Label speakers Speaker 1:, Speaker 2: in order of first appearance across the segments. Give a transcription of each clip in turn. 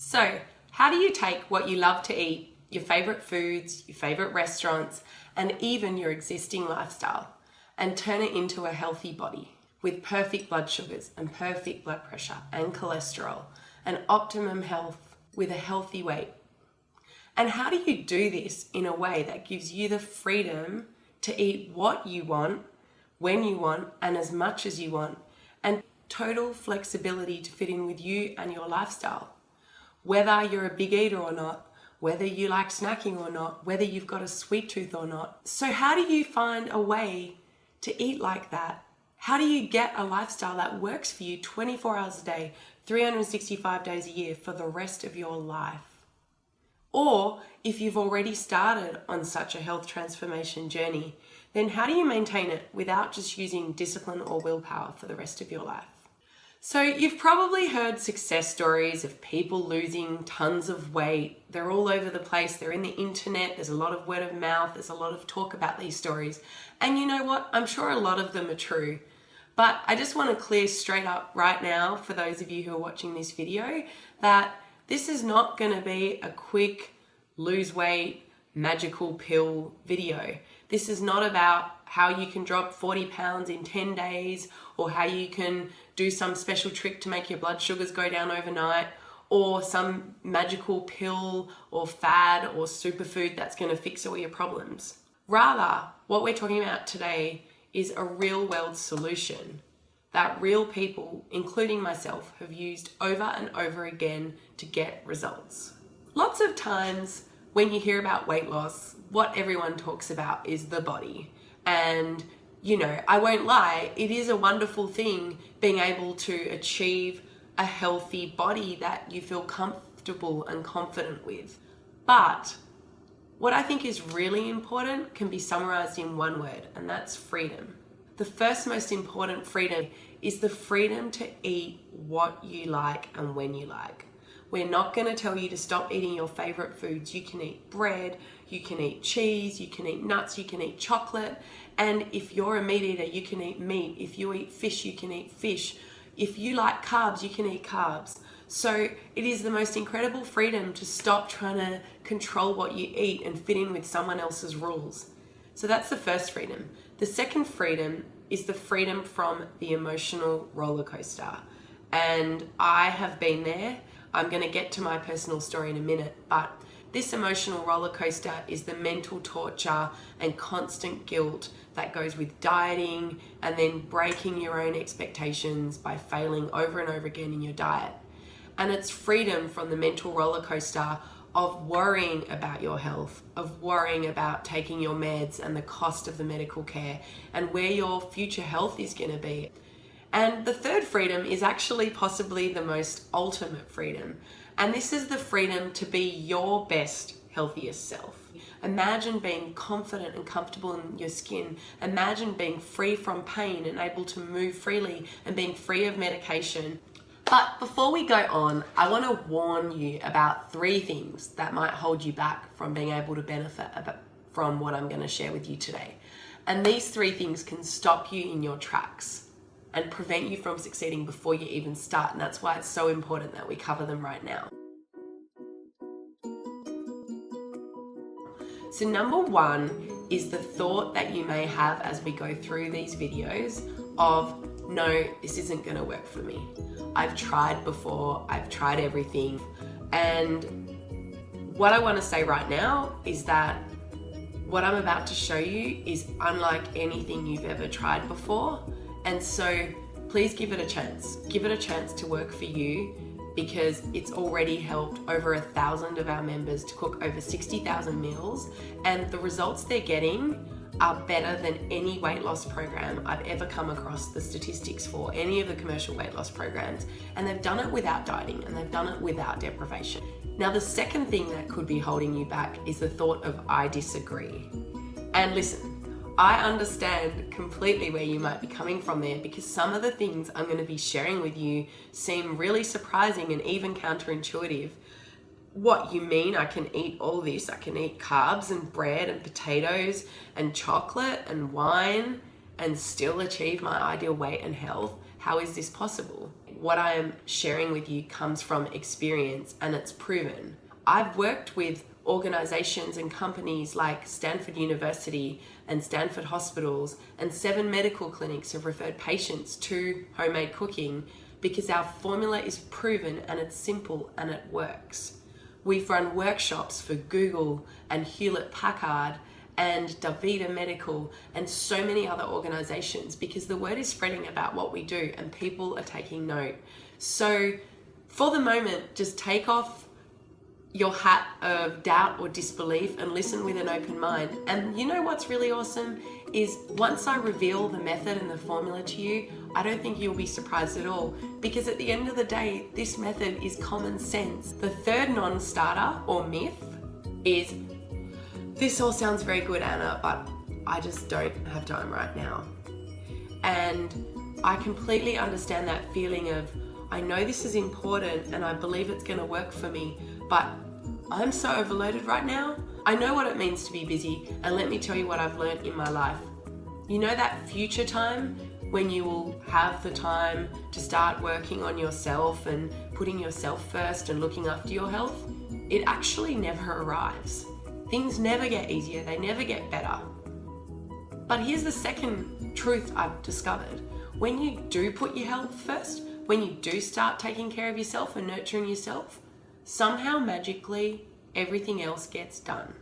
Speaker 1: So, how do you take what you love to eat, your favorite foods, your favorite restaurants, and even your existing lifestyle, and turn it into a healthy body with perfect blood sugars and perfect blood pressure and cholesterol and optimum health with a healthy weight? And how do you do this in a way that gives you the freedom to eat what you want, when you want, and as much as you want, and total flexibility to fit in with you and your lifestyle? Whether you're a big eater or not, whether you like snacking or not, whether you've got a sweet tooth or not. So how do you find a way to eat like that? How do you get a lifestyle that works for you 24 hours a day, 365 days a year for the rest of your life? Or if you've already started on such a health transformation journey, then how do you maintain it without just using discipline or willpower for the rest of your life? So you've probably heard success stories of people losing tons of weight. They're all over the place. They're in the internet. There's a lot of word of mouth. There's a lot of talk about these stories. And you know what? I'm sure a lot of them are true. But I just want to clear straight up right now for those of you who are watching this video that this is not going to be a quick lose weight magical pill video. This is not about how you can drop 40 pounds in 10 days or how you can do some special trick to make your blood sugars go down overnight or some magical pill or fad or superfood that's going to fix all your problems. Rather, what we're talking about today is a real world solution that real people, including myself, have used over and over again to get results. Lots of times when you hear about weight loss, what everyone talks about is the body. And, you know, I won't lie, it is a wonderful thing being able to achieve a healthy body that you feel comfortable and confident with. But what I think is really important can be summarized in one word, and that's freedom. The first most important freedom is the freedom to eat what you like and when you like. We're not going to tell you to stop eating your favorite foods. You can eat bread, you can eat cheese, you can eat nuts, you can eat chocolate. And if you're a meat eater, you can eat meat. If you eat fish, you can eat fish. If you like carbs, you can eat carbs. So it is the most incredible freedom to stop trying to control what you eat and fit in with someone else's rules. So that's the first freedom. The second freedom is the freedom from the emotional roller coaster. And I have been there. I'm going to get to my personal story in a minute, but this emotional roller coaster is the mental torture and constant guilt that goes with dieting and then breaking your own expectations by failing over and over again in your diet. And it's freedom from the mental roller coaster of worrying about your health, of worrying about taking your meds and the cost of the medical care and where your future health is going to be. And the third freedom is actually possibly the most ultimate freedom. And this is the freedom to be your best, healthiest self. Imagine being confident and comfortable in your skin. Imagine being free from pain and able to move freely and being free of medication. But before we go on, I want to warn you about 3 things that might hold you back from being able to benefit from what I'm going to share with you today. And these 3 things can stop you in your tracks and prevent you from succeeding before you even start. And that's why it's so important that we cover them right now. So number 1 is the thought that you may have as we go through these videos of, no, this isn't going to work for me. I've tried before, I've tried everything. And what I want to say right now is that what I'm about to show you is unlike anything you've ever tried before. And so please give it a chance. Give it a chance to work for you because it's already helped over 1,000 of our members to cook over 60,000 meals. And the results they're getting are better than any weight loss program I've ever come across the statistics for, any of the commercial weight loss programs. And they've done it without dieting and they've done it without deprivation. Now, the second thing that could be holding you back is the thought of I disagree. And listen, I understand completely where you might be coming from there because some of the things I'm going to be sharing with you seem really surprising and even counterintuitive. What, you mean I can eat all this? I can eat carbs and bread and potatoes and chocolate and wine and still achieve my ideal weight and health? how is this possible? What I am sharing with you comes from experience, and it's proven. I've worked with organizations and companies like Stanford University and Stanford hospitals, and 7 medical clinics have referred patients to homemade cooking because our formula is proven and it's simple and it works. We've run workshops for Google and Hewlett Packard and Davita Medical and so many other organizations because the word is spreading about what we do and people are taking note. So for the moment, just take off your hat of doubt or disbelief and listen with an open mind. And you know what's really awesome is once I reveal the method and the formula to you, I don't think you'll be surprised at all, because at the end of the day, this method is common sense. The third non-starter or myth is, this all sounds very good, Anna, but I just don't have time right now. And I completely understand that feeling of, I know this is important and I believe it's going to work for me, but I'm so overloaded right now. I know what it means to be busy, and let me tell you what I've learned in my life. You know that future time when you will have the time to start working on yourself and putting yourself first and looking after your health? It actually never arrives. Things never get easier, they never get better. But here's the second truth I've discovered. When you do put your health first, when you do start taking care of yourself and nurturing yourself, somehow magically everything else gets done.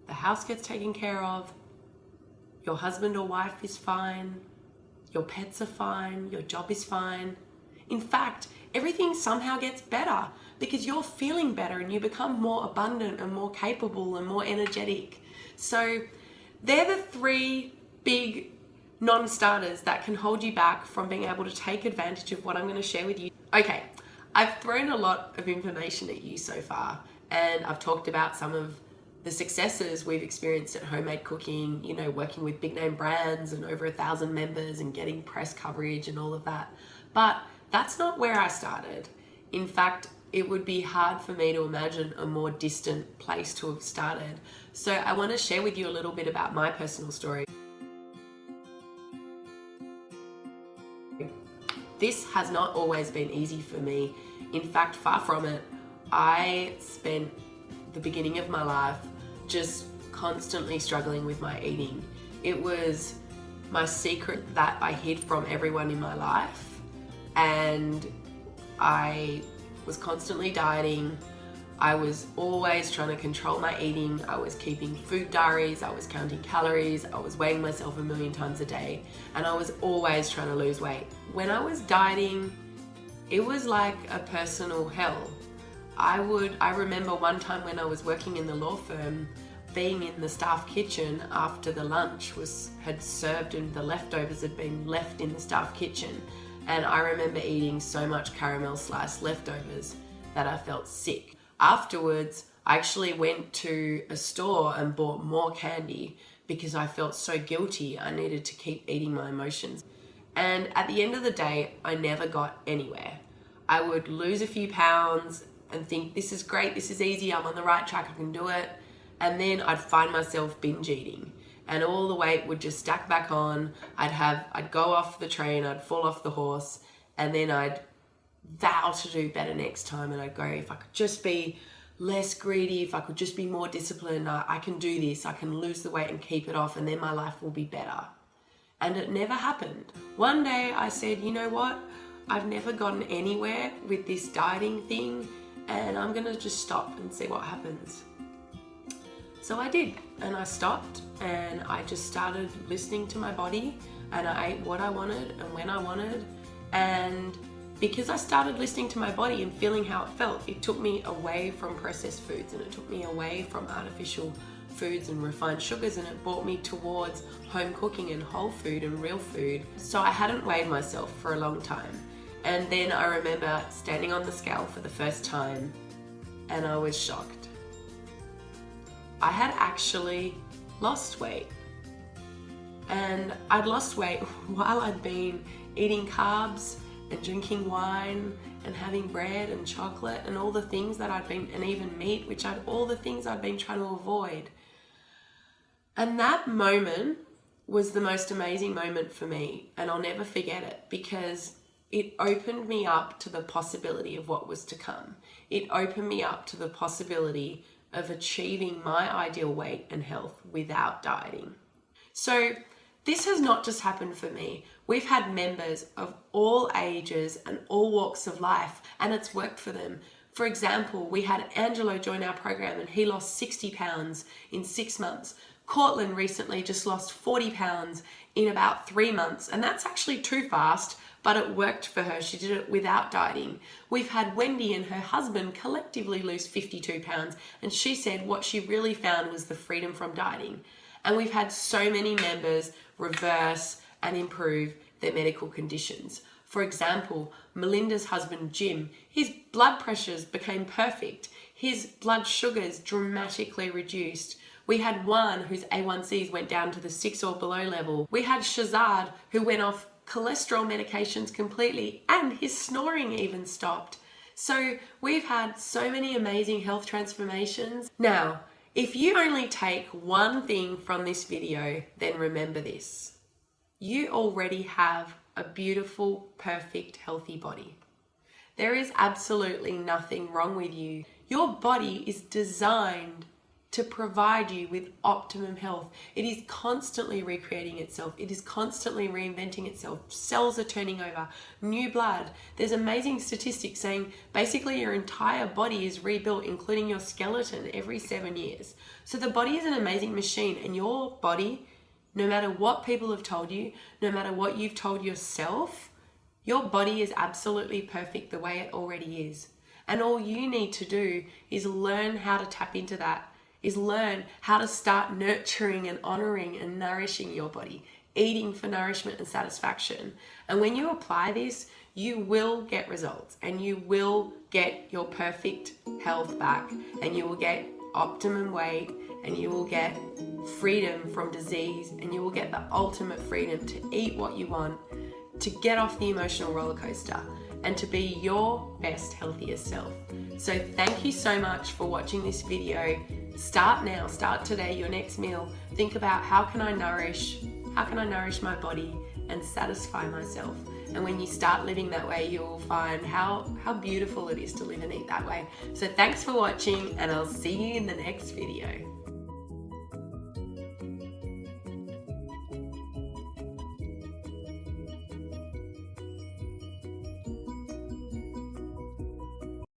Speaker 1: The house gets taken care of, your husband or wife is fine, your pets are fine, your job is fine. In fact, everything somehow gets better because you're feeling better and you become more abundant and more capable and more energetic. So they're the 3 big non-starters that can hold you back from being able to take advantage of what I'm going to share with you. Okay, I've thrown a lot of information at you so far, and I've talked about some of the successes we've experienced at Homemade Cooking, you know, working with big name brands and over 1,000 members and getting press coverage and all of that. But that's not where I started. In fact, it would be hard for me to imagine a more distant place to have started. So I want to share with you a little bit about my personal story. This has not always been easy for me. In fact, far from it. I spent the beginning of my life just constantly struggling with my eating. It was my secret that I hid from everyone in my life, and I was constantly dieting. I was always trying to control my eating. I was keeping food diaries, I was counting calories, I was weighing myself a million times a day, and I was always trying to lose weight. When I was dieting, it was like a personal hell. I remember one time when I was working in the law firm, being in the staff kitchen after the lunch had served and the leftovers had been left in the staff kitchen. And I remember eating so much caramel sliced leftovers that I felt sick. Afterwards, I actually went to a store and bought more candy because I felt so guilty. I needed to keep eating my emotions. And at the end of the day, I never got anywhere. I would lose a few pounds and think, this is great, this is easy, I'm on the right track, I can do it. And then I'd find myself binge eating, and all the weight would just stack back on. I'd go off the train, I'd fall off the horse, and then I'd vow to do better next time. And I'd go, if I could just be less greedy, if I could just be more disciplined, I can do this, I can lose the weight and keep it off, and then my life will be better. And it never happened. One day I said, you know what? I've never gotten anywhere with this dieting thing, and I'm gonna just stop and see what happens. So I did, and I stopped, and I just started listening to my body, and I ate what I wanted and when I wanted. And because I started listening to my body and feeling how it felt, it took me away from processed foods, and it took me away from artificial foods and refined sugars, and it brought me towards home cooking and whole food and real food. So I hadn't weighed myself for a long time. And then I remember standing on the scale for the first time, and I was shocked. I had actually lost weight. And I'd lost weight while I'd been eating carbs and drinking wine and having bread and chocolate and all the things that and even meat, all the things I'd been trying to avoid. And that moment was the most amazing moment for me, and I'll never forget it because it opened me up to the possibility of what was to come. It opened me up to the possibility of achieving my ideal weight and health without dieting. So this has not just happened for me. We've had members of all ages and all walks of life, and it's worked for them. For example, we had Angelo join our program and he lost 60 pounds in 6 months. Cortland recently just lost 40 pounds in about 3 months, and that's actually too fast, but it worked for her. She did it without dieting. We've had Wendy and her husband collectively lose 52 pounds, and she said what she really found was the freedom from dieting. And we've had so many members reverse and improve their medical conditions. For example, Melinda's husband, Jim, his blood pressures became perfect. His blood sugars dramatically reduced. We had one whose A1Cs went down to the 6 or below level. We had Shazad, who went off cholesterol medications completely, and his snoring even stopped. So we've had so many amazing health transformations. Now, if you only take one thing from this video, then remember this. You already have a beautiful, perfect, healthy body. There is absolutely nothing wrong with you. Your body is designed to provide you with optimum health. It is constantly recreating itself. It is constantly reinventing itself. Cells are turning over, new blood. There's amazing statistics saying basically your entire body is rebuilt, including your skeleton, every 7 years. So the body is an amazing machine, and your body, no matter what people have told you, no matter what you've told yourself, your body is absolutely perfect the way it already is. And all you need to do is learn how to tap into that, is learn how to start nurturing and honoring and nourishing your body, eating for nourishment and satisfaction. And when you apply this, you will get results, and you will get your perfect health back, and you will get optimum weight, and you will get freedom from disease, and you will get the ultimate freedom to eat what you want, to get off the emotional roller coaster, and to be your best, healthiest self. So thank you so much for watching this video. Start now, start today, your next meal. Think about how can I nourish my body and satisfy myself. And when you start living that way, you'll find how beautiful it is to live and eat that way. So thanks for watching, and I'll see you in the next video.